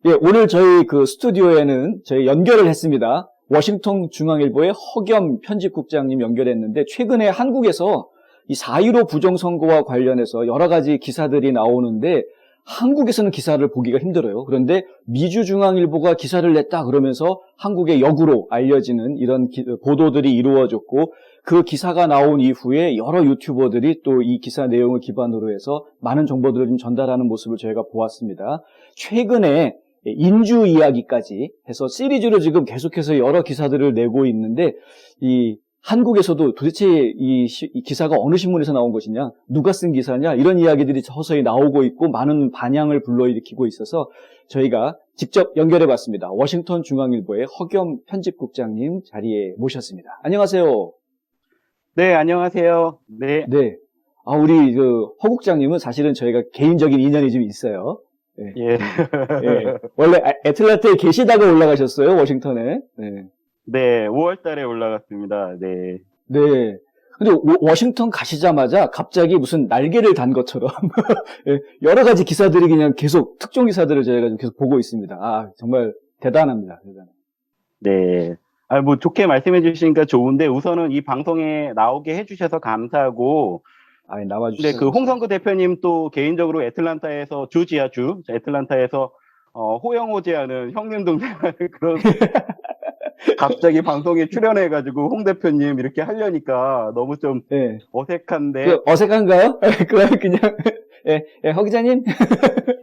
예, 오늘 저희 그 스튜디오에는 저희 연결을 했습니다. 워싱턴 중앙일보의 허겸 편집국장님 연결했는데 최근에 한국에서 이 4.15 부정선거와 관련해서 여러 가지 기사들이 나오는데 한국에서는 기사를 보기가 힘들어요. 그런데 미주중앙일보가 기사를 냈다 그러면서 한국의 역으로 알려지는 이런 보도들이 이루어졌고 그 기사가 나온 이후에 여러 유튜버들이 또 이 기사 내용을 기반으로 해서 많은 정보들을 좀 전달하는 모습을 저희가 보았습니다. 최근에 인주 이야기까지 해서 시리즈로 지금 계속해서 여러 기사들을 내고 있는데 이 한국에서도 도대체 이 기사가 어느 신문에서 나온 것이냐, 누가 쓴 기사냐 이런 이야기들이 서서히 나오고 있고 많은 반향을 불러일으키고 있어서 저희가 직접 연결해봤습니다. 워싱턴 중앙일보의 허겸 편집국장님 자리에 모셨습니다. 안녕하세요. 네, 안녕하세요. 네. 네. 우리 허 국장님은 사실은 저희가 개인적인 인연이 좀 있어요. 네. 예. 예. 원래 애틀랜타에 계시다가 올라가셨어요, 워싱턴에. 네. 네, 5월 달에 올라갔습니다. 네. 네. 근데 워싱턴 가시자마자 갑자기 무슨 날개를 단 것처럼 예, 여러 가지 기사들이 그냥 계속 특종 기사들을 저희가 좀 계속 보고 있습니다. 정말 대단합니다. 대단해요. 네. 뭐 좋게 말씀해 주시니까 좋은데 우선은 이 방송에 나오게 해주셔서 감사하고. 나와주셔서. 네, 그 홍성구 대표님 또 개인적으로 애틀랜타에서 조지아주 애틀랜타에서 호영호제하는 형님 동생하는 그런 갑자기 방송에 출연해가지고 홍 대표님 이렇게 하려니까 너무 좀 네. 어색한데. 어색한가요? 그냥 허 기자님.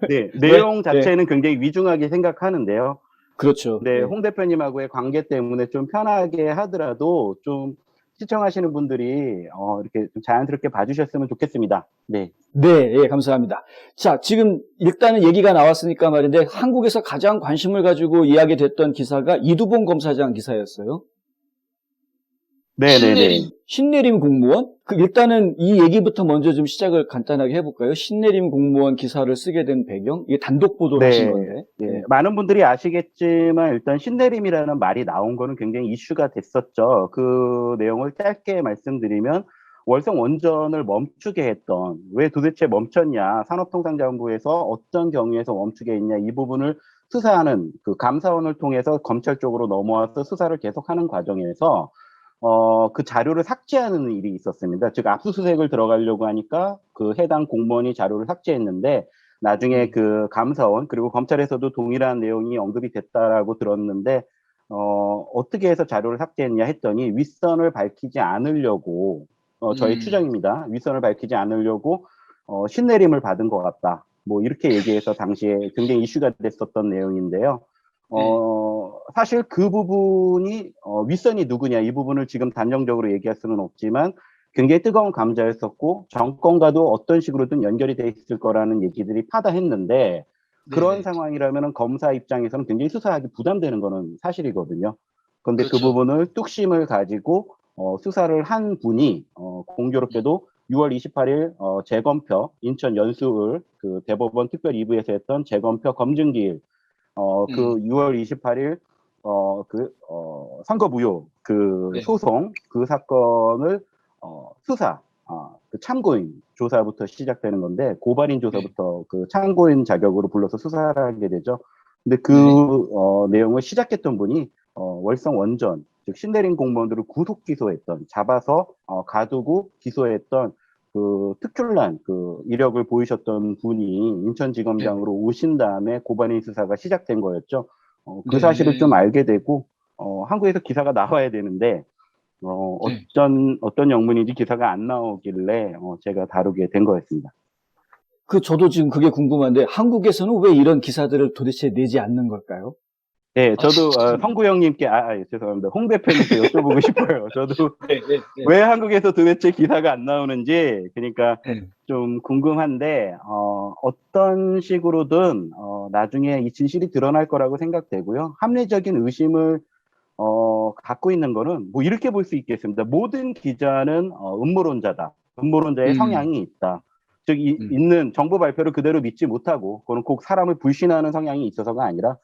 네, 내용 자체는 굉장히 위중하게 생각하는데요. 그렇죠. 네, 홍 대표님하고의 관계 때문에 좀 편하게 하더라도 좀 시청하시는 분들이 이렇게 좀 자연스럽게 봐주셨으면 좋겠습니다. 네. 네, 예, 감사합니다. 자, 지금 일단은 얘기가 나왔으니까 말인데 한국에서 가장 관심을 가지고 이야기됐던 기사가 이두봉 검사장 기사였어요. 네네네. 신내림 공무원? 일단은 이 얘기부터 먼저 좀 시작을 간단하게 해볼까요? 신내림 공무원 기사를 쓰게 된 배경? 이게 단독 보도를 하신 건데. 네. 많은 분들이 아시겠지만 일단 신내림이라는 말이 나온 거는 굉장히 이슈가 됐었죠. 그 내용을 짧게 말씀드리면 월성 원전을 멈추게 했던, 왜 도대체 멈췄냐, 산업통상자원부에서 어떤 경위에서 멈추게 했냐, 이 부분을 수사하는 그 감사원을 통해서 검찰 쪽으로 넘어와서 수사를 계속하는 과정에서 그 자료를 삭제하는 일이 있었습니다. 즉 압수수색을 들어가려고 하니까 그 해당 공무원이 자료를 삭제했는데 나중에 그 감사원 그리고 검찰에서도 동일한 내용이 언급이 됐다라고 들었는데 어떻게 해서 자료를 삭제했냐 했더니 윗선을 밝히지 않으려고 저희 추정입니다. 윗선을 밝히지 않으려고 신내림을 받은 것 같다. 뭐 이렇게 얘기해서 당시에 굉장히 이슈가 됐었던 내용인데요. 사실 그 부분이 윗선이 누구냐 이 부분을 지금 단정적으로 얘기할 수는 없지만 굉장히 뜨거운 감자였었고 정권과도 어떤 식으로든 연결이 돼 있을 거라는 얘기들이 파다했는데 그런 상황이라면 검사 입장에서는 굉장히 수사하기 부담되는 거는 사실이거든요. 그런데 그렇죠. 그 부분을 뚝심을 가지고 수사를 한 분이 공교롭게도 6월 28일 재검표 인천 연수을 그 대법원 특별 2부에서 했던 재검표 검증기일 그 6월 28일 선거 무효 소송 그 사건을 수사 그 참고인 조사부터 시작되는 건데 고발인 조사부터 그 참고인 자격으로 불러서 수사를 하게 되죠. 근데 그 내용을 시작했던 분이 월성 원전 즉 신내림 공무원들을 구속 기소했던 잡아서 가두고 기소했던 그 특출난 그 이력을 보이셨던 분이 인천지검장으로 오신 다음에 고발인 수사가 시작된 거였죠. 그 사실을 좀 알게 되고 한국에서 기사가 나와야 되는데 어떤 영문인지 기사가 안 나오길래 제가 다루게 된 거였습니다. 저도 지금 그게 궁금한데 한국에서는 왜 이런 기사들을 도대체 내지 않는 걸까요? 네, 저도 성구 형님께 죄송합니다. 홍 대표님께 여쭤보고 싶어요. 저도 왜 한국에서 도대체 기사가 안 나오는지 그러니까 좀 궁금한데 어떤 식으로든 나중에 이 진실이 드러날 거라고 생각되고요. 합리적인 의심을 갖고 있는 거는 뭐 이렇게 볼 수 있겠습니다. 모든 기자는 음모론자다. 음모론자의 성향이 있다. 즉 있는 정보 발표를 그대로 믿지 못하고 그건 꼭 사람을 불신하는 성향이 있어서가 아니라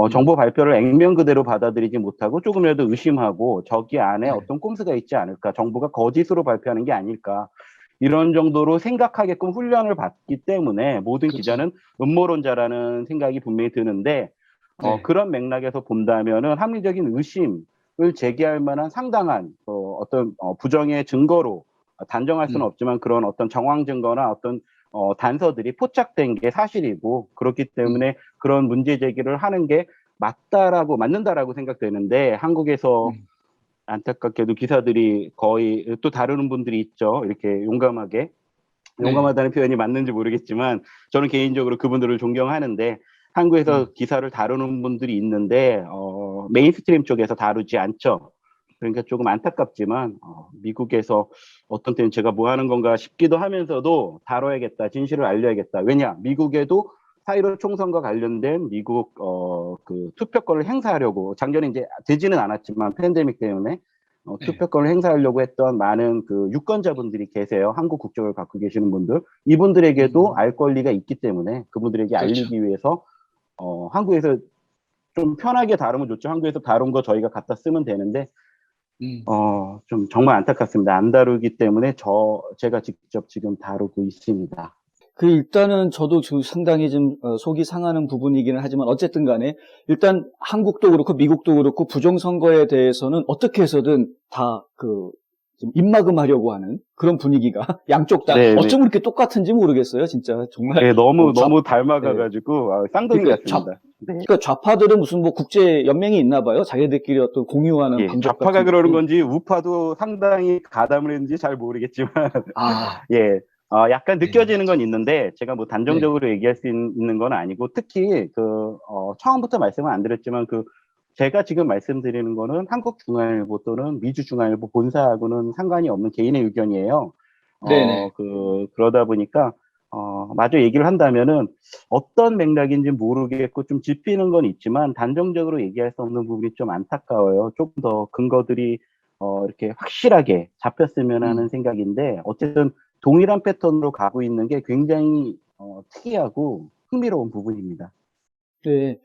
정보 발표를 액면 그대로 받아들이지 못하고 조금이라도 의심하고 저기 안에 어떤 꼼수가 있지 않을까, 정보가 거짓으로 발표하는 게 아닐까, 이런 정도로 생각하게끔 훈련을 받기 때문에 모든 그렇죠. 기자는 음모론자라는 생각이 분명히 드는데 네. 그런 맥락에서 본다면은 합리적인 의심을 제기할 만한 상당한 어떤 부정의 증거로 단정할 수는 없지만 그런 어떤 정황 증거나 어떤 단서들이 포착된 게 사실이고 그렇기 때문에 그런 문제 제기를 하는 게 맞는다라고 생각되는데 한국에서 안타깝게도 기사들이 거의 또 다루는 분들이 있죠. 이렇게 용감하게. 네. 용감하다는 표현이 맞는지 모르겠지만 저는 개인적으로 그분들을 존경하는데 한국에서 기사를 다루는 분들이 있는데 메인스트림 쪽에서 다루지 않죠. 그러니까 조금 안타깝지만 미국에서 어떤 때는 제가 뭐 하는 건가 싶기도 하면서도 다뤄야겠다. 진실을 알려야겠다. 왜냐? 미국에도 4.15 총선과 관련된 미국 그 투표권을 행사하려고 작년에 이제 되지는 않았지만 팬데믹 때문에 투표권을 행사하려고 했던 많은 그 유권자분들이 계세요. 한국 국적을 갖고 계시는 분들. 이분들에게도 알 권리가 있기 때문에 그분들에게 그렇죠. 알리기 위해서 한국에서 좀 편하게 다루면 좋죠. 한국에서 다룬 거 저희가 갖다 쓰면 되는데 좀 정말 안타깝습니다. 안 다루기 때문에 제가 직접 지금 다루고 있습니다. 일단은 저도 상당히 좀 속이 상하는 부분이기는 하지만 어쨌든 간에 일단 한국도 그렇고 미국도 그렇고 부정선거에 대해서는 어떻게 해서든 다 좀 입막음하려고 하는 그런 분위기가 양쪽 다 네, 어쩜 그렇게 똑같은지 모르겠어요. 진짜 정말. 네, 너무 닮아가가지고 쌍둥이 그러니까 같습니다. 네. 그러니까 좌파들은 무슨 뭐 국제 연맹이 있나 봐요. 자기들끼리 어떤 공유하는 예, 방법 좌파가 같은 그러는 것도. 건지 우파도 상당히 가담을 했는지 잘 모르겠지만 아, 예, 약간 네. 느껴지는 건 있는데 제가 뭐 단정적으로 네. 얘기할 수 있는 건 아니고 특히 처음부터 말씀을 안 드렸지만 제가 지금 말씀드리는 거는 한국중앙일보 또는 미주중앙일보 본사하고는 상관이 없는 개인의 의견이에요. 네네. 그러다 보니까 마저 얘기를 한다면은 어떤 맥락인지 모르겠고 좀 짚히는 건 있지만 단정적으로 얘기할 수 없는 부분이 좀 안타까워요. 조금 더 근거들이 이렇게 확실하게 잡혔으면 하는 생각인데 어쨌든 동일한 패턴으로 가고 있는 게 굉장히 특이하고 흥미로운 부분입니다. 네.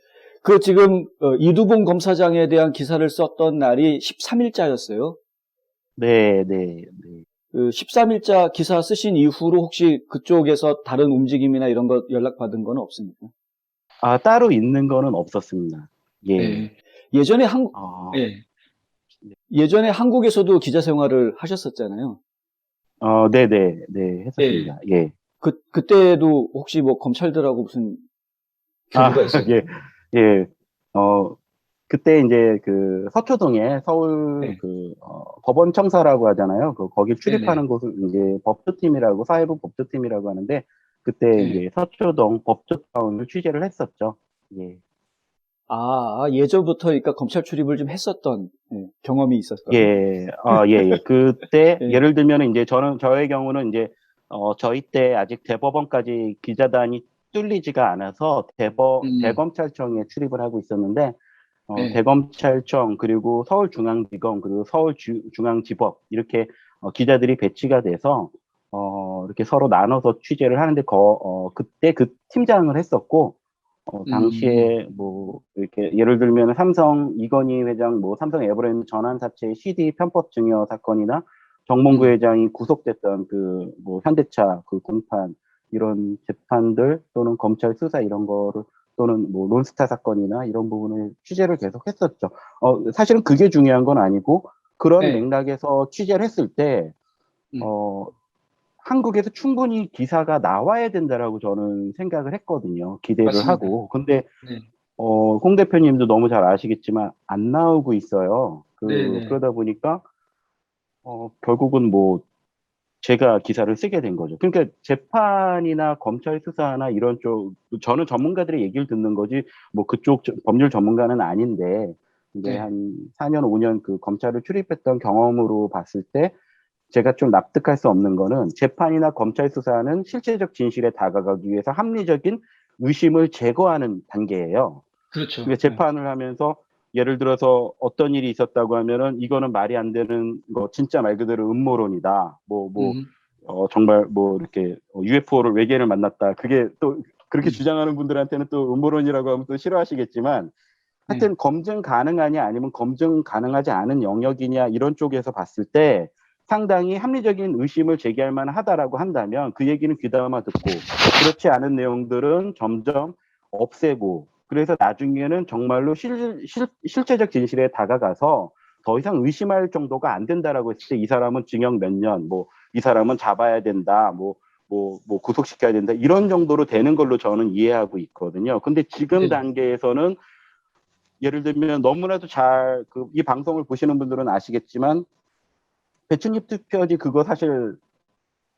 지금 이두봉 검사장에 대한 기사를 썼던 날이 13일자였어요. 네, 네, 네. 13일자 기사 쓰신 이후로 혹시 그쪽에서 다른 움직임이나 이런 거 연락받은 건 없습니까? 따로 있는 거는 없었습니다. 예. 네. 예전에 네. 예전에 한국에서도 기자 생활을 하셨었잖아요. 네네, 네, 했었습니다. 예. 그때도 혹시 뭐 검찰들하고 무슨 교류가 있었나요? 예, 예. 그때 이제 서초동에 서울 네. 법원 청사라고 하잖아요. 거기 네네. 출입하는 곳을 이제 법조팀이라고, 사회부 법조팀이라고 하는데, 그때 네. 이제 서초동 법조타운을 취재를 했었죠. 예. 예전부터 그러니까 검찰 출입을 좀 했었던 경험이 있었던. 예, 예. 그때 예. 예를 들면 이제 저의 경우는 이제 저희 때 아직 대법원까지 기자단이 뚫리지가 않아서 대검찰청에 출입을 하고 있었는데 네. 대검찰청 그리고 서울중앙지검 그리고 서울중앙지법 이렇게 기자들이 배치가 돼서 이렇게 서로 나눠서 취재를 하는데 그때 그 팀장을 했었고 당시에 뭐 이렇게 예를 들면 삼성 이건희 회장 뭐 삼성 에버랜드 전환 사채 CD 편법 증여 사건이나 정몽구 회장이 구속됐던 뭐 현대차 공판 이런 재판들 또는 검찰 수사 이런 거를 또는 뭐 론스타 사건이나 이런 부분을 취재를 계속 했었죠. 사실은 그게 중요한 건 아니고 그런 네. 맥락에서 취재를 했을 때 한국에서 충분히 기사가 나와야 된다라고 저는 생각을 했거든요. 기대를 맞습니다. 하고. 근데 네. 홍 대표님도 너무 잘 아시겠지만 안 나오고 있어요. 네네. 그러다 보니까 결국은 뭐 제가 기사를 쓰게 된 거죠. 그러니까 재판이나 검찰 수사나 이런 쪽 저는 전문가들의 얘기를 듣는 거지 뭐 그쪽 법률 전문가는 아닌데 이제 네. 한 4년 5년 검찰을 출입했던 경험으로 봤을 때 제가 좀 납득할 수 없는 거는 재판이나 검찰 수사는 실체적 진실에 다가가기 위해서 합리적인 의심을 제거하는 단계예요. 그렇죠. 그러니까 재판을 하면서 예를 들어서 어떤 일이 있었다고 하면은 이거는 말이 안 되는 거 진짜 말 그대로 음모론이다. 정말 뭐 이렇게 UFO를 외계인을 만났다. 그게 또 그렇게 주장하는 분들한테는 또 음모론이라고 하면 또 싫어하시겠지만 하여튼 검증 가능하냐 아니면 검증 가능하지 않은 영역이냐 이런 쪽에서 봤을 때 상당히 합리적인 의심을 제기할 만하다라고 한다면 그 얘기는 귀담아 듣고 그렇지 않은 내용들은 점점 없애고 그래서 나중에는 정말로 실체적 진실에 다가가서 더 이상 의심할 정도가 안 된다라고 했을 때 이 사람은 징역 몇 년, 뭐 이 사람은 잡아야 된다, 뭐 구속시켜야 된다 이런 정도로 되는 걸로 저는 이해하고 있거든요. 근데 지금 네. 단계에서는 예를 들면 너무나도 잘 이 방송을 보시는 분들은 아시겠지만 배춧잎 투표지 그거 사실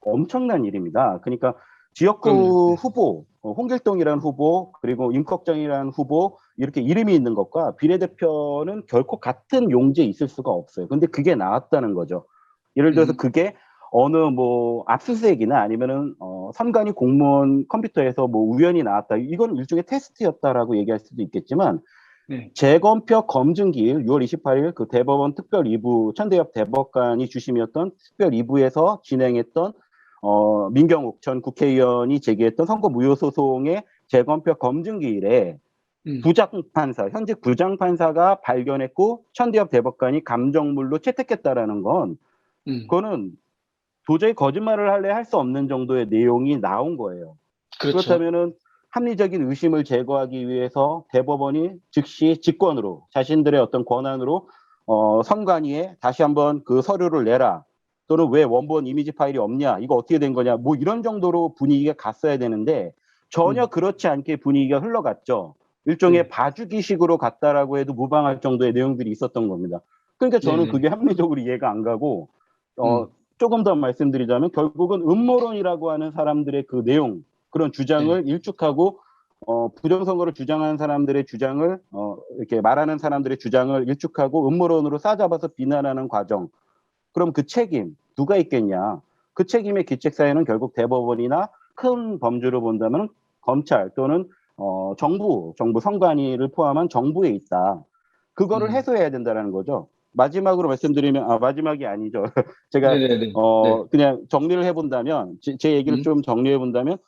엄청난 일입니다. 그러니까 지역구 후보, 홍길동이라는 후보, 그리고 임꺽정이라는 후보 이렇게 이름이 있는 것과 비례대표는 결코 같은 용지에 있을 수가 없어요. 근데 그게 나왔다는 거죠. 예를 들어서 그게 어느 뭐 압수수색이나 아니면은 선관위 공무원 컴퓨터에서 뭐 우연히 나왔다. 이건 일종의 테스트였다라고 얘기할 수도 있겠지만 네. 재검표 검증기일 6월 28일 그 대법원 특별 2부 천대엽 대법관이 주심이었던 특별 2부에서 진행했던 민경욱 전 국회의원이 제기했던 선거 무효 소송의 재검표 검증기일에 부장판사, 현직 부장판사가 발견했고 천대엽 대법관이 감정물로 채택했다라는 건 그거는 도저히 거짓말을 할래 할 수 없는 정도의 내용이 나온 거예요. 그렇죠. 그렇다면은 합리적인 의심을 제거하기 위해서 대법원이 즉시 직권으로 자신들의 어떤 권한으로 선관위에 다시 한번 그 서류를 내라 또는 왜 원본 이미지 파일이 없냐 이거 어떻게 된 거냐 뭐 이런 정도로 분위기가 갔어야 되는데 전혀 그렇지 않게 분위기가 흘러갔죠. 일종의 봐주기식으로 갔다라고 해도 무방할 정도의 내용들이 있었던 겁니다. 그러니까 저는 네네. 그게 합리적으로 이해가 안 가고 조금 더 말씀드리자면 결국은 음모론이라고 하는 사람들의 그 내용 그런 주장을 일축하고 부정선거를 주장하는 사람들의 주장을 이렇게 말하는 사람들의 주장을 일축하고 음모론으로 싸잡아서 비난하는 과정. 그럼 그 책임 누가 있겠냐? 그 책임의 기책사유는 결국 대법원이나 큰 범주로 본다면 검찰 또는 정부 선관위를 포함한 정부에 있다. 그거를 해소해야 된다는 거죠. 마지막으로 말씀드리면 마지막이 아니죠. 제가 네네네. 그냥 정리를 해본다면 제 얘기를 좀 정리해본다면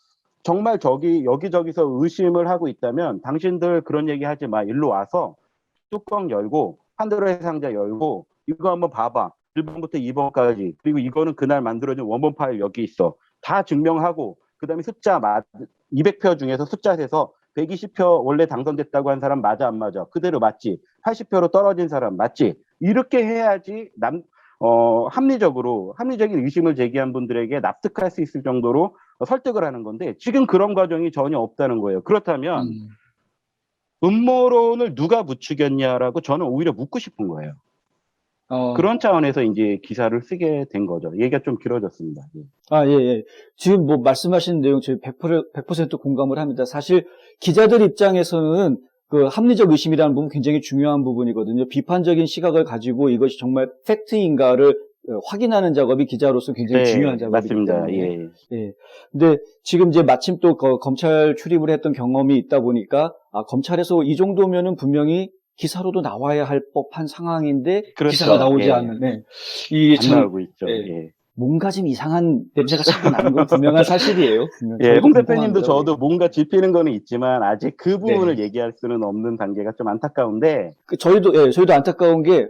정말 여기저기서 의심을 하고 있다면 당신들 그런 얘기 하지 마. 일로 와서 뚜껑 열고 판도라의 상자 열고 이거 한번 봐봐. 1번부터 2번까지 그리고 이거는 그날 만들어진 원본 파일 여기 있어. 다 증명하고 그다음에 숫자 200표 중에서 숫자 세서 120표 원래 당선됐다고 한 사람 맞아 안 맞아? 그대로 맞지. 80표로 떨어진 사람 맞지. 이렇게 해야지 합리적인 의심을 제기한 분들에게 납득할 수 있을 정도로 설득을 하는 건데 지금 그런 과정이 전혀 없다는 거예요. 그렇다면 음모론을 누가 부추겼냐라고 저는 오히려 묻고 싶은 거예요. 그런 차원에서 이제 기사를 쓰게 된 거죠. 얘기가 좀 길어졌습니다. 예. 지금 뭐 말씀하신 내용 저희 100% 공감을 합니다. 사실 기자들 입장에서는 그 합리적 의심이라는 부분 굉장히 중요한 부분이거든요. 비판적인 시각을 가지고 이것이 정말 팩트인가를 확인하는 작업이 기자로서 굉장히 중요한 작업이기 맞습니다. 때문에. 예. 근데 지금 이제 마침 또 검찰 출입을 했던 경험이 있다 보니까 검찰에서 이 정도면은 분명히 기사로도 나와야 할 법한 상황인데 그렇죠. 기사가 나오지 않는. 안 나오고 있죠. 뭔가 좀 이상한 냄새가 자꾸 나는 건 분명한 사실이에요. 홍 대표님도 저도 뭔가 짚히는 거는 있지만 아직 그 부분을 얘기할 수는 없는 단계가 좀 안타까운데 저희도 안타까운 게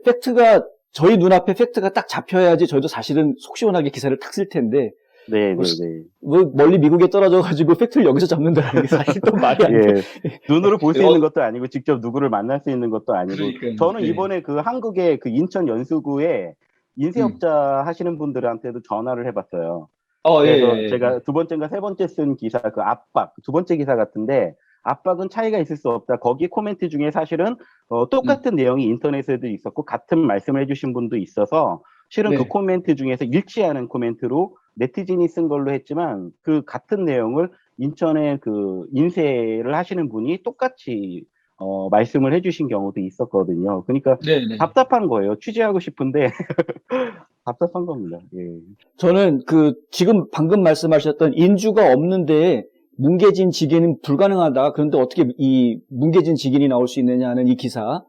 저희 눈앞에 팩트가 딱 잡혀야지 저희도 사실은 속 시원하게 기사를 탁 쓸 텐데 뭐 멀리 미국에 떨어져가지고 팩트를 여기서 잡는다는 게 사실 또 말이 안 돼. 눈으로 볼 수 있는 것도 아니고 직접 누구를 만날 수 있는 것도 아니고 그러니까요. 저는 이번에 그 한국의 그 인천 연수구에 인쇄업자 하시는 분들한테도 전화를 해봤어요. 그래서 제가 두 번째인가 세 번째 쓴 기사 그 압박 두 번째 기사 같은데 압박은 차이가 있을 수 없다. 거기 코멘트 중에 사실은 똑같은 내용이 인터넷에도 있었고 같은 말씀을 해주신 분도 있어서 실은 그 코멘트 중에서 일치하는 코멘트로 네티즌이 쓴 걸로 했지만 그 같은 내용을 인천에 그 인쇄를 하시는 분이 똑같이 말씀을 해주신 경우도 있었거든요. 그러니까 답답한 거예요. 취재하고 싶은데 답답한 겁니다. 저는 지금 방금 말씀하셨던 인주가 없는데 뭉개진 직인은 불가능하다. 그런데 어떻게 이 뭉개진 직인이 나올 수 있느냐 하는 이 기사.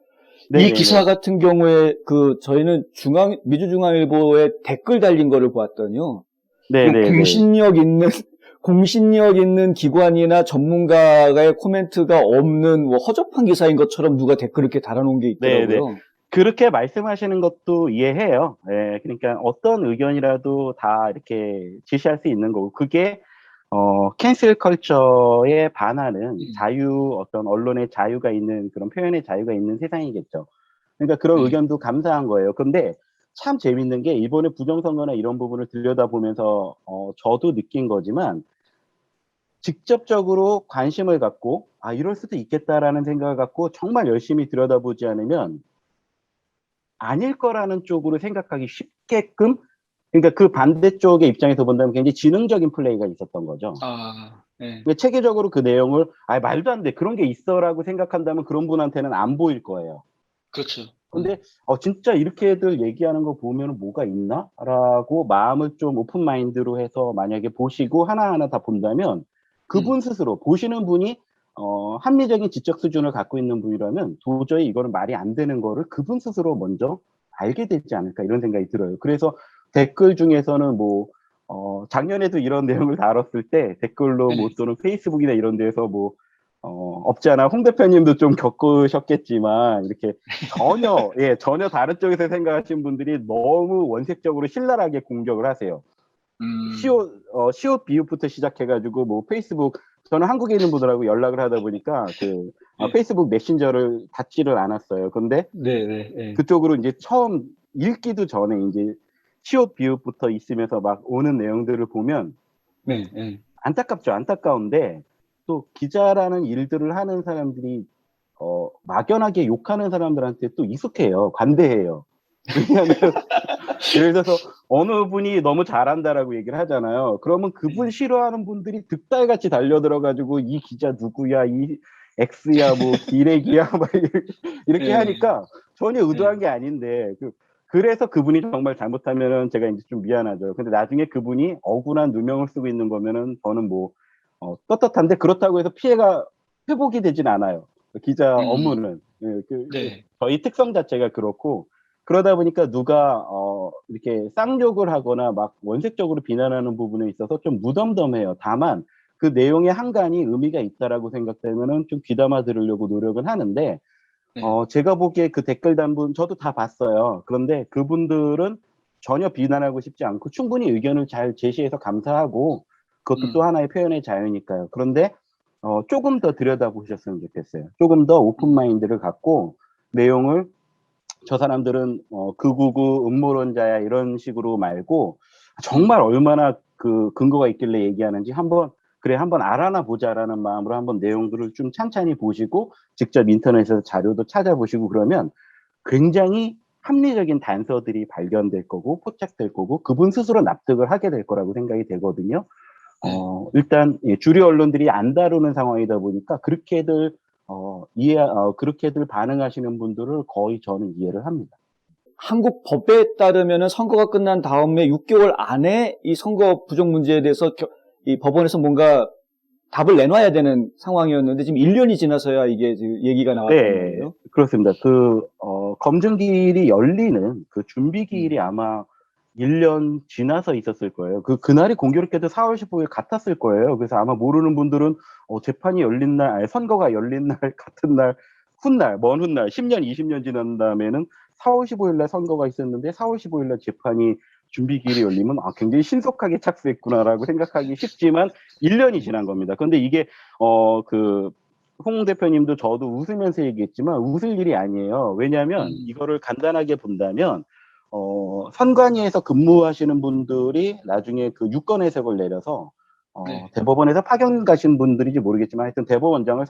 이 기사 같은 경우에 저희는 미주중앙일보에 댓글 달린 거를 보았더니요. 공신력 있는 기관이나 전문가의 코멘트가 없는 허접한 기사인 것처럼 누가 댓글을 이렇게 달아놓은 게 있더라고요. 그렇게 말씀하시는 것도 이해해요. 예, 그러니까 어떤 의견이라도 다 이렇게 제시할 수 있는 거고, 그게 캔슬 컬처에 반하는 자유, 어떤 언론의 자유가 있는, 그런 표현의 자유가 있는 세상이겠죠. 그러니까 그런 의견도 감사한 거예요. 근데 참 재밌는 게, 이번에 부정선거나 이런 부분을 들여다보면서 저도 느낀 거지만, 직접적으로 관심을 갖고 아, 이럴 수도 있겠다라는 생각을 갖고 정말 열심히 들여다보지 않으면 아닐 거라는 쪽으로 생각하기 쉽게끔, 그러니까 그 반대쪽의 입장에서 본다면 굉장히 지능적인 플레이가 있었던 거죠. 아, 네. 그러니까 체계적으로 그 내용을 아, 말도 안 돼, 그런 게 있어라고 생각한다면 그런 분한테는 안 보일 거예요. 그렇죠. 근데 진짜 이렇게들 얘기하는 거 보면 뭐가 있나? 라고 마음을 좀 오픈 마인드로 해서 만약에 보시고 하나하나 다 본다면, 그분 스스로, 보시는 분이 합리적인 지적 수준을 갖고 있는 분이라면 도저히 이거는 말이 안 되는 거를 그분 스스로 먼저 알게 되지 않을까, 이런 생각이 들어요. 그래서 댓글 중에서는 뭐 작년에도 이런 내용을 다뤘을 때 댓글로 뭐 네. 또는 페이스북이나 이런 데서 뭐 없지 않아 홍 대표님도 좀 겪으셨겠지만, 이렇게 전혀 다른 쪽에서 생각하시는 분들이 너무 원색적으로 신랄하게 공격을 하세요. 시옷 비웃부터 시작해가지고 뭐 페이스북, 저는 한국에 있는 분들하고 연락을 하다 보니까 네. 페이스북 메신저를 닫지를 않았어요. 근데 네, 네, 네. 그쪽으로 이제 처음 읽기도 전에 이제 시옷 비웃부터 있으면서 막 오는 내용들을 보면 네, 네. 안타깝죠. 안타까운데 또 기자라는 일들을 하는 사람들이 막연하게 욕하는 사람들한테 또 익숙해요. 관대해요. 왜냐하면 예를 들어서 어느 분이 너무 잘한다라고 얘기를 하잖아요. 그러면 그분 싫어하는 분들이 득달같이 달려들어가지고 이 기자 누구야, 이 X야, 뭐 기레기야, 막 이렇게 네. 하니까 전혀 의도한 네. 게 아닌데, 그래서 그분이 정말 잘못하면은 제가 이제 좀 미안하죠. 근데 나중에 그분이 억울한 누명을 쓰고 있는 거면은 저는 뭐 떳떳한데, 그렇다고 해서 피해가 회복이 되진 않아요. 기자 업무는. 예, 네. 저희 특성 자체가 그렇고, 그러다 보니까 누가 이렇게 쌍욕을 하거나 막 원색적으로 비난하는 부분에 있어서 좀 무덤덤해요. 다만 그 내용의 한간이 의미가 있다라고 생각되면은 좀 귀담아 들으려고 노력은 하는데, 네. 제가 보기에 그 댓글 단분 저도 다 봤어요. 그런데 그분들은 전혀 비난하고 싶지 않고 충분히 의견을 잘 제시해서 감사하고, 그것도 또 하나의 표현의 자유니까요. 그런데 조금 더 들여다보셨으면 좋겠어요. 조금 더 오픈 마인드를 갖고 내용을, 저 사람들은 극우고 음모론자야 이런 식으로 말고 정말 얼마나 그 근거가 있길래 얘기하는지 한번 알아나 보자라는 마음으로 한번 내용들을 좀 찬찬히 보시고 직접 인터넷에서 자료도 찾아보시고, 그러면 굉장히 합리적인 단서들이 발견될 거고 포착될 거고 그분 스스로 납득을 하게 될 거라고 생각이 되거든요. 일단 주류 언론들이 안 다루는 상황이다 보니까 그렇게들 반응하시는 분들을 거의 저는 이해를 합니다. 한국 법에 따르면 선거가 끝난 다음에 6개월 안에 이 선거 부정 문제에 대해서 이 법원에서 뭔가 답을 내놔야 되는 상황이었는데 지금 1년이 지나서야 이게 지금 얘기가 나왔다는 네, 거예요. 그렇습니다. 검증기일이 열리는 그 준비기일이 아마 1년 지나서 있었을 거예요. 그날이 공교롭게도 4월 15일 같았을 거예요. 그래서 아마 모르는 분들은 재판이 열린 날, 아니, 선거가 열린 날, 같은 날, 먼 훗날, 10년, 20년 지난 다음에는 4월 15일 날 선거가 있었는데 4월 15일 날 재판이 준비기일이 열리면 굉장히 신속하게 착수했구나라고 생각하기 쉽지만 1년이 지난 겁니다. 근데 이게 홍 대표님도 저도 웃으면서 얘기했지만 웃을 일이 아니에요. 왜냐하면 이거를 간단하게 본다면 선관위에서 근무하시는 분들이 나중에 그 유권 해석을 내려서 네. 대법원에서 파견 가신 분들인지 모르겠지만 하여튼 대법원장을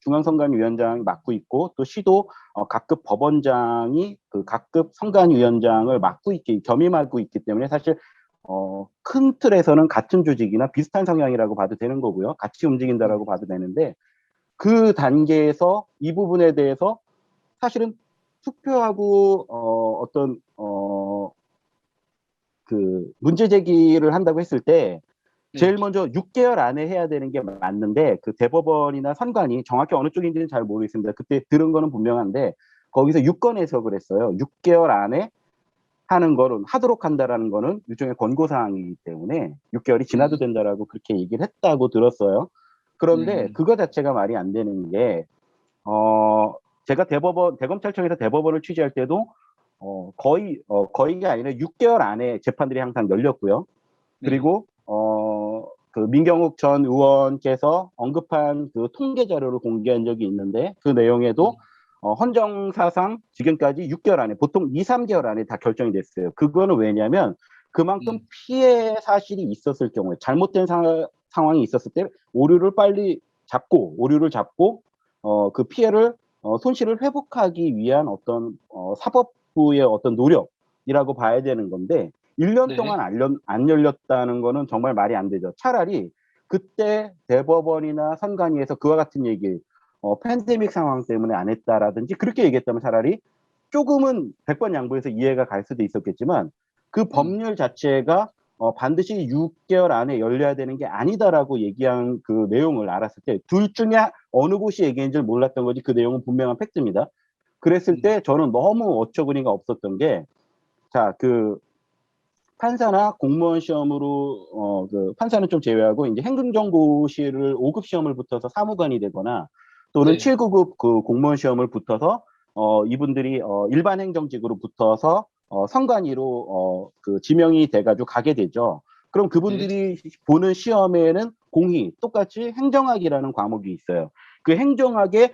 중앙선관위원장이 맡고 있고, 또 시도 각급 법원장이 그 각급 선관위원장을 겸임하고 있기 때문에 사실 큰 틀에서는 같은 조직이나 비슷한 성향이라고 봐도 되는 거고요. 같이 움직인다라고 봐도 되는데, 그 단계에서 이 부분에 대해서 사실은 투표하고 그 문제 제기를 한다고 했을 때 제일 먼저 6개월 안에 해야 되는 게 맞는데, 그 대법원이나 선관위, 정확히 어느 쪽인지는 잘 모르겠습니다. 그때 들은 거는 분명한데 거기서 유권 해석을 했어요. 6개월 안에 하도록 한다라는 거는 일종의 권고사항이기 때문에 6개월이 지나도 된다라고 그렇게 얘기를 했다고 들었어요. 그런데 그거 자체가 말이 안 되는 게 제가 대검찰청에서 대법원을 취재할 때도 거의가 아니라 6개월 안에 재판들이 항상 열렸고요. 네. 그리고 그 민경욱 전 의원께서 언급한 그 통계 자료를 공개한 적이 있는데 그 내용에도 헌정사상 지금까지 6개월 안에 보통 2, 3개월 안에 다 결정이 됐어요. 그거는 왜냐하면 그만큼 피해 사실이 있었을 경우에 잘못된 상황이 있었을 때 오류를 잡고 그 피해를 손실을 회복하기 위한 어떤 사법부의 어떤 노력이라고 봐야 되는 건데 1년 네. 동안 안 열렸다는 거는 정말 말이 안 되죠. 차라리 그때 대법원이나 선관위에서 그와 같은 얘기 팬데믹 상황 때문에 안 했다라든지 그렇게 얘기했다면 차라리 조금은 100번 양보해서 이해가 갈 수도 있었겠지만 그 법률 자체가 반드시 6개월 안에 열려야 되는 게 아니다라고 얘기한 그 내용을 알았을 때 둘 중에 어느 곳이 얘기한 줄 몰랐던 거지 그 내용은 분명한 팩트입니다. 그랬을 때 저는 너무 어처구니가 없었던 게 자, 그 판사나 공무원 시험으로 그 판사는 좀 제외하고 이제 행정정보실을 5급 시험을 붙어서 사무관이 되거나 또는 네. 7구급 그 공무원 시험을 붙어서 이분들이 일반 행정직으로 붙어서 선관위로 그 지명이 돼가지고 가게 되죠. 그럼 그분들이 보는 시험에는 공히 똑같이 행정학이라는 과목이 있어요. 그 행정학에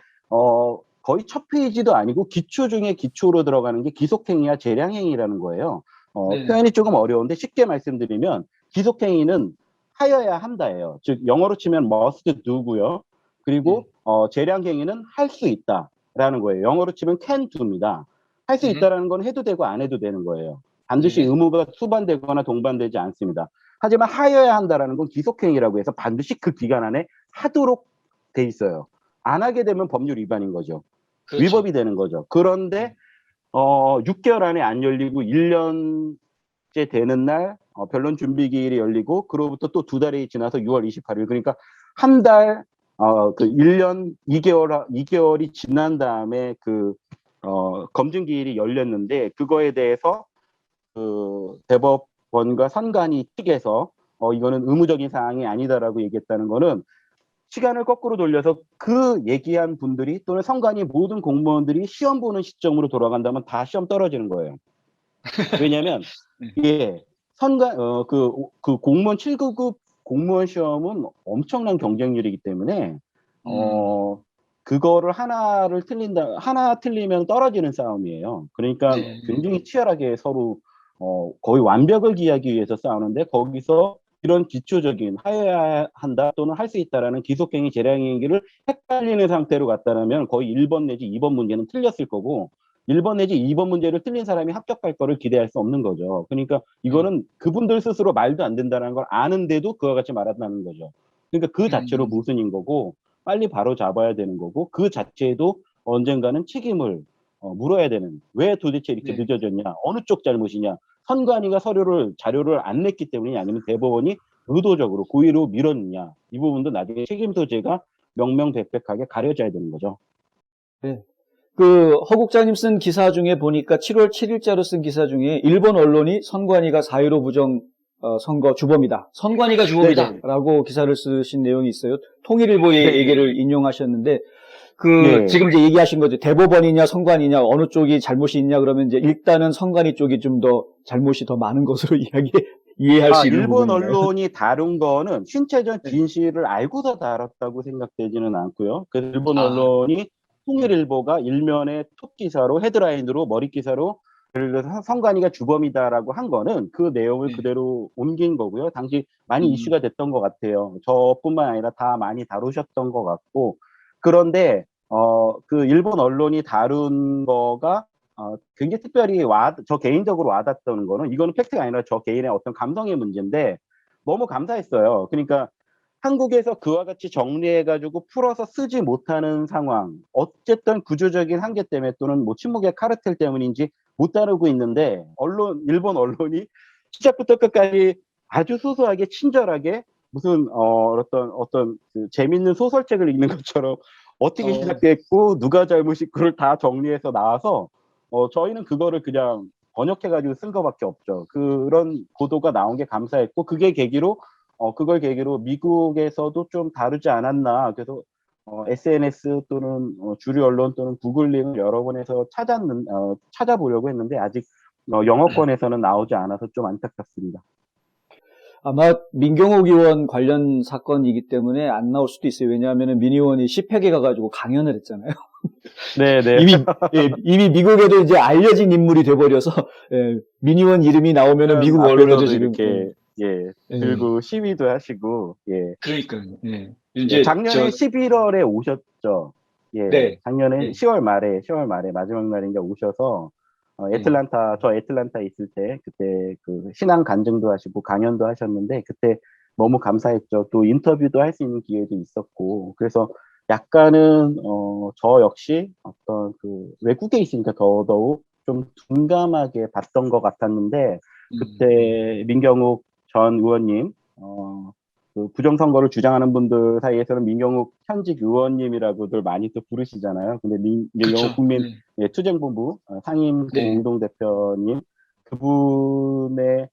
거의 첫 페이지도 아니고 기초 중에 기초로 들어가는 게 기속행위와 재량행위라는 거예요. 네. 표현이 조금 어려운데 쉽게 말씀드리면 기속행위는 하여야 한다예요. 즉 영어로 치면 must do고요. 그리고 재량행위는 할 수 있다라는 거예요. 영어로 치면 can do입니다. 할 수 있다라는 건 해도 되고 안 해도 되는 거예요. 반드시 네. 의무가 수반되거나 동반되지 않습니다. 하지만 하여야 한다라는 건 기속행위라고 해서 반드시 그 기간 안에 하도록 돼 있어요. 안 하게 되면 법률 위반인 거죠. 그렇죠. 위법이 되는 거죠. 그런데 6개월 안에 안 열리고 1년째 되는 날 변론 준비 기일이 열리고 그로부터 또 2달이 지나서 6월 28일 그러니까 한 달 그 1년 2개월이 지난 다음에 그 검증 기일이 열렸는데 그거에 대해서 그 대법원과 선관위 측에서 이거는 의무적인 사항이 아니다라고 얘기했다는 거는 시간을 거꾸로 돌려서 그 얘기한 분들이 또는 선관위 모든 공무원들이 시험 보는 시점으로 돌아간다면 다 시험 떨어지는 거예요. 왜냐하면 예, 그 공무원 7급급 공무원 시험은 엄청난 경쟁률이기 때문에 그거를 하나 틀리면 떨어지는 싸움이에요. 그러니까 네. 굉장히 치열하게 서로 거의 완벽을 기하기 위해서 싸우는데 거기서 이런 기초적인 하여야 한다 또는 할 수 있다라는 기속행위 재량행위를 헷갈리는 상태로 갔다라면 거의 1번 내지 2번 문제는 틀렸을 거고 1번 내지 2번 문제를 틀린 사람이 합격할 거를 기대할 수 없는 거죠. 그러니까 이거는 그분들 스스로 말도 안 된다는 걸 아는데도 그와 같이 말한다는 거죠. 그러니까 그 자체로 모순인 거고 빨리 바로 잡아야 되는 거고 그 자체에도 언젠가는 책임을 물어야 되는 왜 도대체 이렇게 네. 늦어졌냐 어느 쪽 잘못이냐 선관위가 자료를 안 냈기 때문이냐 아니면 대법원이 의도적으로 고의로 밀었느냐 이 부분도 나중에 책임 소재가 명명백백하게 가려져야 되는 거죠. 네. 그 허 국장님 쓴 기사 중에 보니까 7월 7일자로 쓴 기사 중에 일본 언론이 선관위가 4.15 부정 선거 주범이다. 선관위가 주범이다라고 기사를 쓰신 내용이 있어요. 통일일보의 네. 얘기를 인용하셨는데 네. 지금 이제 얘기하신 거죠. 대법원이냐 선관위냐 어느 쪽이 잘못이 있냐 그러면 이제 일단은 선관위 쪽이 좀 더 잘못이 더 많은 것으로 이해할 수 있는 일본 부분인가요? 언론이 다룬 거는 신체적 진실을 알고서 다뤘다고 생각되지는 않고요. 그래서 일본 언론이 통일일보가 일면의 톱 기사로 헤드라인으로 머리 기사로 예를 들어서 선관위가 주범이다라고 한 거는 그 내용을 그대로 옮긴 거고요. 당시 많이 이슈가 됐던 것 같아요. 저뿐만 아니라 다 많이 다루셨던 것 같고 그런데 그 일본 언론이 다룬 거가 굉장히 특별히 저 개인적으로 와닿던 거는 이거는 팩트가 아니라 저 개인의 어떤 감성의 문제인데 너무 감사했어요. 그러니까 한국에서 그와 같이 정리해가지고 풀어서 쓰지 못하는 상황, 어쨌든 구조적인 한계 때문에 또는 뭐 침묵의 카르텔 때문인지 못 다루고 있는데 일본 언론이 시작부터 끝까지 아주 소소하게 친절하게 무슨 어떤 그 재밌는 소설책을 읽는 것처럼 어떻게 시작됐고 누가 잘못이 그걸 다 정리해서 나와서 저희는 그거를 그냥 번역해가지고 쓴 거밖에 없죠. 그런 보도가 나온 게 감사했고 그걸 계기로 미국에서도 좀 다루지 않았나. 그래서 SNS 또는 주류 언론 또는 구글링을 여러 번 해서 찾아보려고 했는데 아직 영어권에서는 나오지 않아서 좀 안타깝습니다. 아마 민경욱 의원 관련 사건이기 때문에 안 나올 수도 있어요. 왜냐하면 민 의원이 10회에 가가지고 강연을 했잖아요. 네네. 이미 미국에도 이제 알려진 인물이 돼버려서, 예, 민 의원 이름이 나오면은 미국 언론에도 지금. 이렇게, 들고 시위도 하시고, 그러니까요. 예. 이제 작년에 11월에 오셨죠. 네. 작년에 예. 10월 말에 마지막 날인가 오셔서, 저 애틀란타에 있을 때, 그때 그 신앙 간증도 하시고 강연도 하셨는데, 그때 너무 감사했죠. 또 인터뷰도 할 수 있는 기회도 있었고, 그래서 약간은, 저 역시 어떤 그 외국에 있으니까 더더욱 좀 둔감하게 봤던 것 같았는데, 그때 민경욱 전 의원님, 그 부정선거를 주장하는 분들 사이에서는 민경욱 현직 의원님이라고들 많이 또 부르시잖아요. 근데 민경욱 국민 투쟁본부 상임 공동대표님 그분을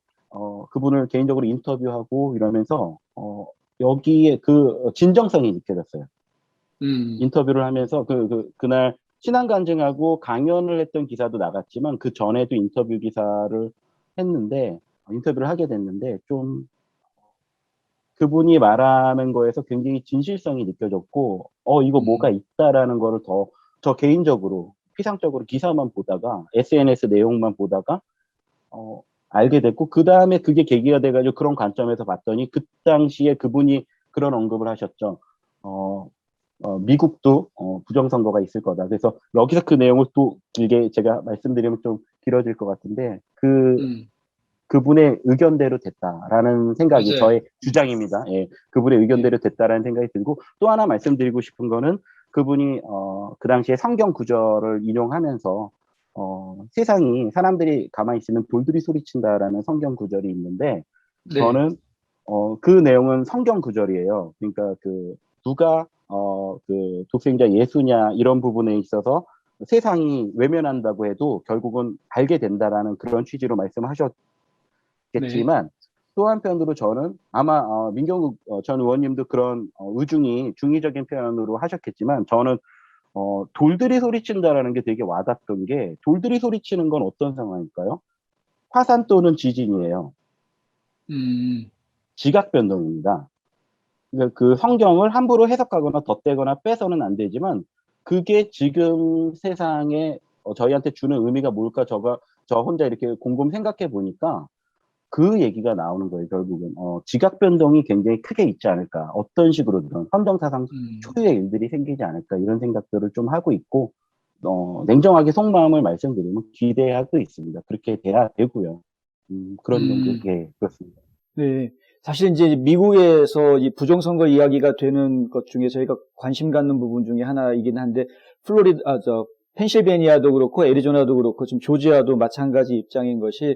개인적으로 인터뷰하고 이러면서 여기에 그 진정성이 느껴졌어요. 인터뷰를 하면서 그날 신앙 간증하고 강연을 했던 기사도 나갔지만 그 전에도 인터뷰를 하게 됐는데 좀 그분이 말하는 거에서 굉장히 진실성이 느껴졌고, 이거 뭐가 있다라는 거를 저 개인적으로, 피상적으로 기사만 보다가, SNS 내용만 보다가, 알게 됐고, 그 다음에 그게 계기가 돼가지고 그런 관점에서 봤더니, 그 당시에 그분이 그런 언급을 하셨죠. 미국도, 부정선거가 있을 거다. 그래서 여기서 그 내용을 또 길게 제가 말씀드리면 좀 길어질 것 같은데, 그분의 의견대로 됐다라는 생각이 맞아요. 저의 주장입니다. 예, 그분의 의견대로 됐다라는 생각이 들고 또 하나 말씀드리고 싶은 거는 그분이 그 당시에 성경 구절을 인용하면서 세상이 사람들이 가만히 있으면 돌들이 소리친다라는 성경 구절이 있는데 저는 그 내용은 성경 구절이에요. 그러니까 누가 그 독생자 예수냐 이런 부분에 있어서 세상이 외면한다고 해도 결국은 알게 된다라는 그런 취지로 말씀하셨겠지만 또 한편으로 저는 아마 민경욱 전 의원님도 그런 중의적인 표현으로 하셨겠지만 저는 돌들이 소리친다라는 게 되게 와닿던 게 돌들이 소리치는 건 어떤 상황일까요? 화산 또는 지진이에요. 지각 변동입니다. 그러니까 그 성경을 함부로 해석하거나 덧대거나 빼서는 안 되지만 그게 지금 세상에 저희한테 주는 의미가 뭘까 저 혼자 이렇게 곰곰 생각해 보니까 그 얘기가 나오는 거예요. 결국은 지각 변동이 굉장히 크게 있지 않을까. 어떤 식으로든 헌정사상 초유의 일들이 생기지 않을까 이런 생각들을 좀 하고 있고 냉정하게 속마음을 말씀드리면 기대하고 있습니다. 그렇게 돼야 되고요. 그런 정도 그렇습니다. 네. 사실 이제 미국에서 이 부정선거 이야기가 되는 것 중에 저희가 관심 갖는 부분 중에 하나이긴 한데 펜실베니아도 그렇고 애리조나도 그렇고 지금 조지아도 마찬가지 입장인 것이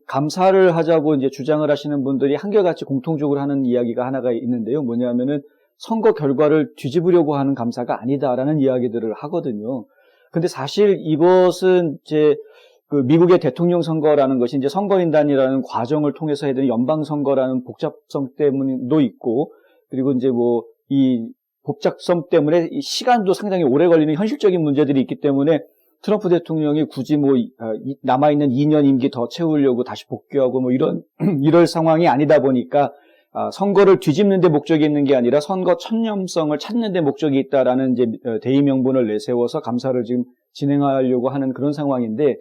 감사를 하자고 이제 주장을 하시는 분들이 한결같이 공통적으로 하는 이야기가 하나가 있는데요. 뭐냐면은 선거 결과를 뒤집으려고 하는 감사가 아니다라는 이야기들을 하거든요. 근데 사실 이것은 그 미국의 대통령 선거라는 것이 이제 선거인단이라는 과정을 통해서 해야 되는 연방선거라는 복잡성 때문도 있고, 그리고 이제 이 복잡성 때문에 이 시간도 상당히 오래 걸리는 현실적인 문제들이 있기 때문에 트럼프 대통령이 굳이 남아있는 2년 임기 더 채우려고 다시 복귀하고 이럴 상황이 아니다 보니까 선거를 뒤집는 데 목적이 있는 게 아니라 선거 천념성을 찾는 데 목적이 있다라는 이제 대의 명분을 내세워서 감사를 지금 진행하려고 하는 그런 상황인데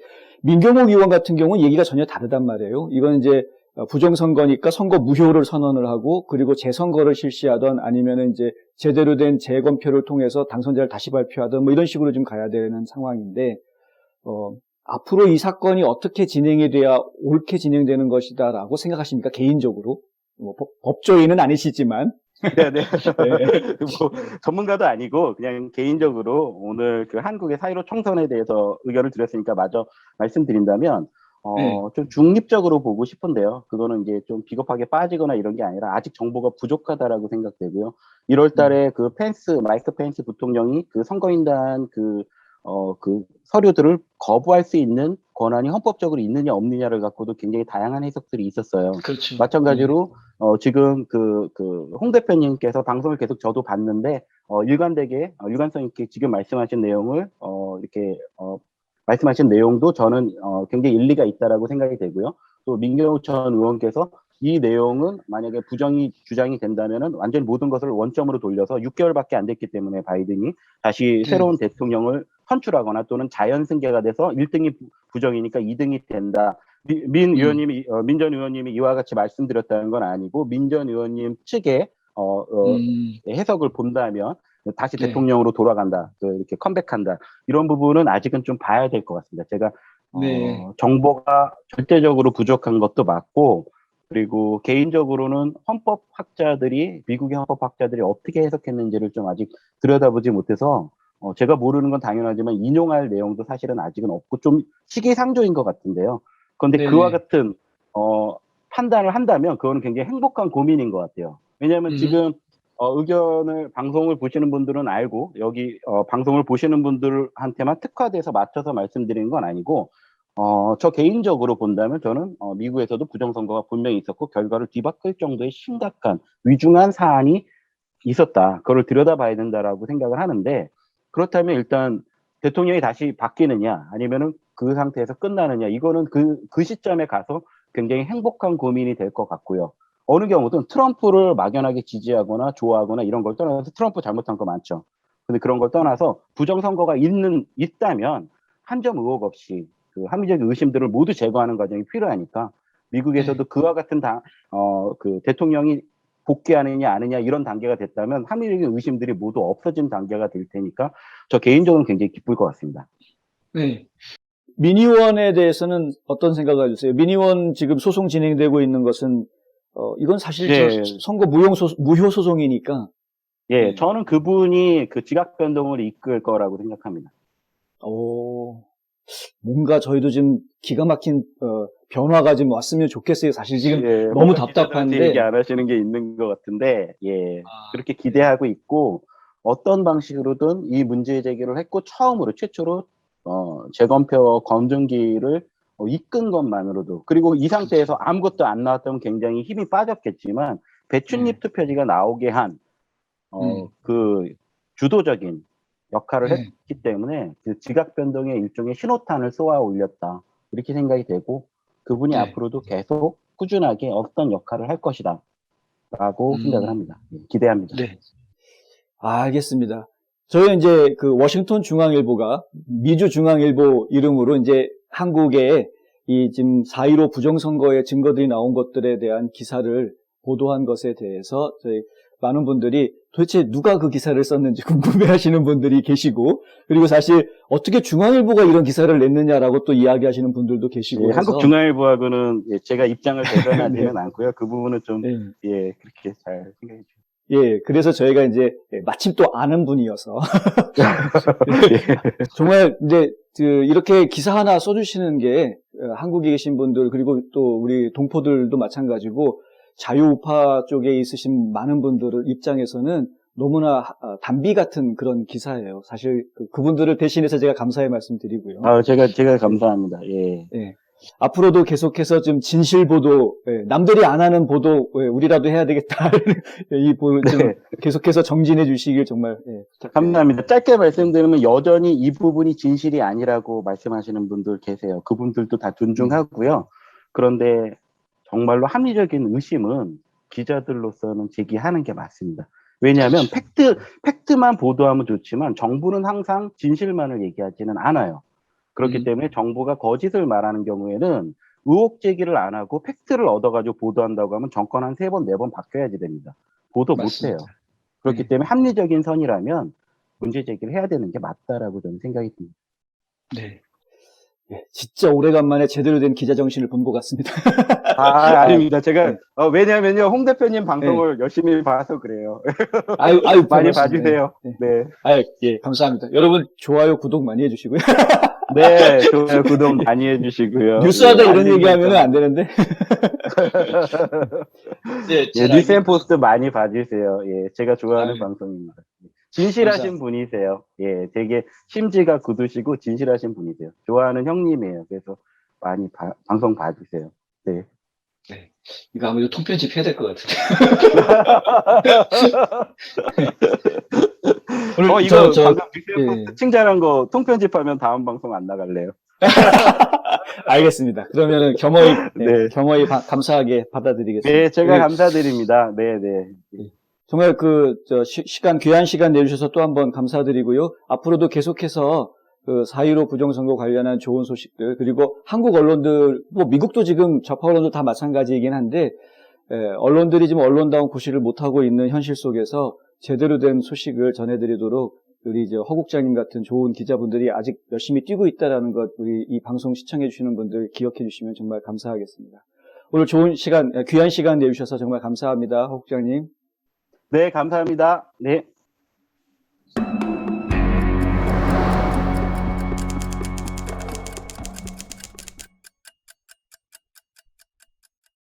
민경욱 의원 같은 경우는 얘기가 전혀 다르단 말이에요. 이건 이제 부정선거니까 선거 무효를 선언을 하고 그리고 재선거를 실시하던 아니면은 이제 제대로 된 재검표를 통해서 당선자를 다시 발표하던 이런 식으로 좀 가야 되는 상황인데 앞으로 이 사건이 어떻게 진행이 돼야 옳게 진행되는 것이다라고 생각하십니까? 개인적으로 법조인은 아니시지만 네네. 전문가도 아니고 그냥 개인적으로 오늘 그 한국의 4.15 총선에 대해서 의견을 드렸으니까 마저 말씀드린다면 좀 중립적으로 보고 싶은데요. 그거는 이제 좀 비겁하게 빠지거나 이런 게 아니라 아직 정보가 부족하다라고 생각되고요. 1월 달에 마이크 펜스 부통령이 그 선거인단 그 서류들을 거부할 수 있는 권한이 헌법적으로 있느냐 없느냐를 갖고도 굉장히 다양한 해석들이 있었어요. 그렇죠. 마찬가지로 지금 홍 대표님께서 방송을 계속 저도 봤는데 일관되게 일관성 있게 지금 말씀하신 내용을 이렇게 말씀하신 내용도 저는 굉장히 일리가 있다라고 생각이 되고요. 또 민경욱 전 의원께서 이 내용은 만약에 주장이 된다면은 완전히 모든 것을 원점으로 돌려서 6개월밖에 안 됐기 때문에 바이든이 다시 새로운 대통령을 선출하거나 또는 자연 승계가 돼서 1등이 부정이니까 2등이 된다. 민 전 의원님이 이와 같이 말씀드렸다는 건 아니고 민 전 의원님 측의 해석을 본다면 다시 네. 대통령으로 돌아간다, 이렇게 컴백한다. 이런 부분은 아직은 좀 봐야 될 것 같습니다. 제가 네. 정보가 절대적으로 부족한 것도 맞고, 그리고 개인적으로는 미국의 헌법학자들이 어떻게 해석했는지를 좀 아직 들여다보지 못해서 제가 모르는 건 당연하지만 인용할 내용도 사실은 아직은 없고 좀 시기상조인 것 같은데요. 그런데 네네. 그와 같은 판단을 한다면 그거는 굉장히 행복한 고민인 것 같아요. 왜냐하면 지금 방송을 보시는 분들은 알고, 여기 방송을 보시는 분들한테만 특화돼서 맞춰서 말씀드리는 건 아니고, 저 개인적으로 본다면 저는 미국에서도 부정선거가 분명히 있었고 결과를 뒤바꿀 정도의 심각한 위중한 사안이 있었다. 그걸 들여다봐야 된다라고 생각을 하는데, 그렇다면 일단 대통령이 다시 바뀌느냐 아니면은 그 상태에서 끝나느냐, 이거는 그 시점에 가서 굉장히 행복한 고민이 될 것 같고요. 어느 경우든 트럼프를 막연하게 지지하거나 좋아하거나 이런 걸 떠나서 트럼프 잘못한 거 많죠. 근데 그런 걸 떠나서 부정선거가 있다면 한 점 의혹 없이 그 합리적인 의심들을 모두 제거하는 과정이 필요하니까 미국에서도 그와 같은 그 대통령이 복귀하느냐 아느냐 이런 단계가 됐다면 합리적인 의심들이 모두 없어진 단계가 될 테니까 저 개인적으로는 굉장히 기쁠 것 같습니다. 네. 민의원에 대해서는 어떤 생각을 가지세요? 민의원 지금 소송 진행되고 있는 것은 이건 사실 선거 무효 소송이니까. 예, 저는 그분이 그 지각 변동을 이끌 거라고 생각합니다. 뭔가 저희도 지금 기가 막힌 변화가 좀 왔으면 좋겠어요. 사실 지금 너무 답답한데. 얘기 안 하시는 게 있는 것 같은데, 그렇게 기대하고 있고, 어떤 방식으로든 이 문제 제기를 했고 최초로 재검표 검증기를 이끈 것만으로도, 그리고 이 상태에서 아무것도 안 나왔다면 굉장히 힘이 빠졌겠지만 배춧잎 투표지가 나오게 한 그 주도적인 역할을 했기 때문에 그 지각 변동의 일종의 신호탄을 쏘아 올렸다, 이렇게 생각이 되고, 그분이 앞으로도 계속 꾸준하게 어떤 역할을 할 것이다 라고 생각을 합니다. 기대합니다. 네. 알겠습니다. 저희 이제 그 워싱턴 중앙일보가 미주 중앙일보 이름으로 이제 한국에 이 지금 4.15 부정선거의 증거들이 나온 것들에 대한 기사를 보도한 것에 대해서 저희 많은 분들이 도대체 누가 그 기사를 썼는지 궁금해하시는 분들이 계시고, 그리고 사실 어떻게 중앙일보가 이런 기사를 냈느냐라고 또 이야기하시는 분들도 계시고 해서 한국 중앙일보하고는 제가 입장을 대변하지는 않고요. 그 부분은 좀 그렇게 잘 생각해 주세요. 그래서 저희가 이제 마침 또 아는 분이어서 정말 이제 이렇게 기사 하나 써주시는 게 한국에 계신 분들, 그리고 또 우리 동포들도 마찬가지고 자유우파 쪽에 있으신 많은 분들 입장에서는 너무나 단비 같은 그런 기사예요. 사실 그분들을 대신해서 제가 감사의 말씀드리고요. 제가 감사합니다. 앞으로도 계속해서 좀 진실 보도, 남들이 안 하는 보도 우리라도 해야 되겠다. 좀 계속해서 정진해 주시길 정말 감사합니다. 짧게 말씀드리면 여전히 이 부분이 진실이 아니라고 말씀하시는 분들 계세요. 그분들도 다 존중하고요. 그런데 정말로 합리적인 의심은 기자들로서는 제기하는 게 맞습니다. 왜냐하면 팩트만 보도하면 좋지만 정부는 항상 진실만을 얘기하지는 않아요. 그렇기 때문에 정부가 거짓을 말하는 경우에는 의혹 제기를 안 하고 팩트를 얻어가지고 보도한다고 하면 정권 한 3번, 4번 바뀌어야지 됩니다. 보도 못해요. 그렇기 때문에 합리적인 선이라면 문제 제기를 해야 되는 게 맞다라고 저는 생각이 듭니다. 네. 진짜 오래간만에 제대로 된 기자 정신을 본 것 같습니다. 아닙니다. 제가 왜냐면요, 홍 대표님 방송을 열심히 봐서 그래요. 많이 봐주세요. 감사합니다. 여러분 좋아요, 구독 많이 해주시고요. 네, 좋아요, 구독 많이 해주시고요. 뉴스하다 이런 얘기하면 안 되는데. 뉴스앤포스트 많이 봐주세요. 제가 좋아하는 방송입니다. 진실하신 분이세요. 되게 심지가 굳으시고 진실하신 분이세요. 좋아하는 형님이에요. 그래서 많이 방송 봐주세요. 네. 이거 아무래도 통편집 해야 될 것 같은데. 오늘 이거 저 방금 뮤지엄 예. 칭찬한 거 통편집하면 다음 방송 안 나갈래요. 알겠습니다. 그러면은 겸허히 네. 겸허히 감사하게 받아들이겠습니다. 네, 제가 예. 감사드립니다. 네, 네. 정말 귀한 시간 내주셔서 또 한번 감사드리고요. 앞으로도 계속해서 4.15 부정선거 관련한 좋은 소식들, 그리고 한국 언론들, 뭐 미국도 지금 좌파 언론도 다 마찬가지이긴 한데, 언론들이 지금 언론다운 고시를 못하고 있는 현실 속에서 제대로 된 소식을 전해드리도록 우리 허 국장님 같은 좋은 기자분들이 아직 열심히 뛰고 있다는 것, 우리 이 방송 시청해 주시는 분들 기억해 주시면 정말 감사하겠습니다. 오늘 좋은 시간, 귀한 시간 내주셔서 정말 감사합니다. 허 국장님. 네, 감사합니다. 네.